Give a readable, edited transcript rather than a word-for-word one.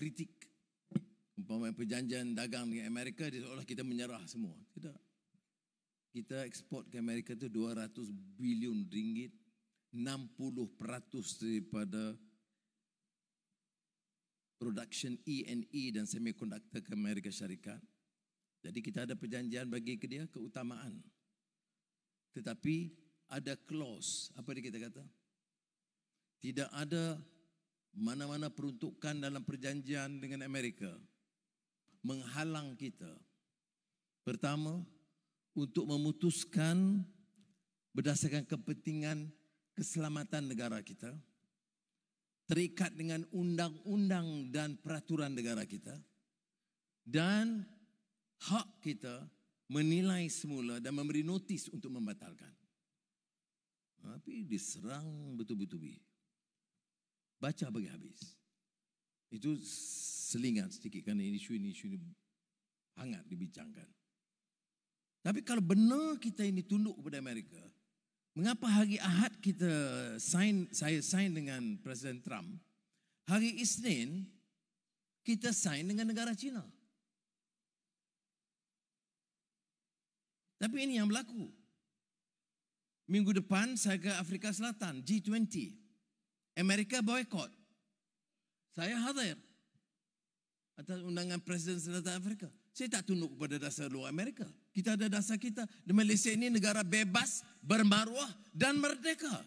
kritik. Umpamanya perjanjian dagang dengan Amerika, dia seolah kita menyerah semua. Tidak. Kita ekspor ke Amerika itu 200 bilion ringgit, 60% daripada production E&E dan semiconductor ke Amerika Syarikat. Jadi kita ada perjanjian bagi ke dia keutamaan. Tetapi ada clause, apa dia kita kata? Tidak ada mana-mana peruntukan dalam perjanjian dengan Amerika menghalang kita. Pertama, untuk memutuskan berdasarkan kepentingan keselamatan negara kita, terikat dengan undang-undang dan peraturan negara kita, dan hak kita menilai semula dan memberi notis untuk membatalkan. Tapi diserang betul-betul. Baca bagi habis. Itu selingan sedikit kerana isu ini hangat dibincangkan. Tapi kalau benar kita ini tunduk kepada Amerika, mengapa hari Ahad saya sign dengan Presiden Trump, hari Isnin kita sign dengan negara China? Tapi ini yang berlaku. Minggu depan saya ke Afrika Selatan, G20. Amerika boykot. Saya hadir atas undangan Presiden Selatan Afrika. Saya tak tunduk kepada dasar luar Amerika. Kita ada dasar kita. Di Malaysia ini negara bebas, bermaruah dan merdeka.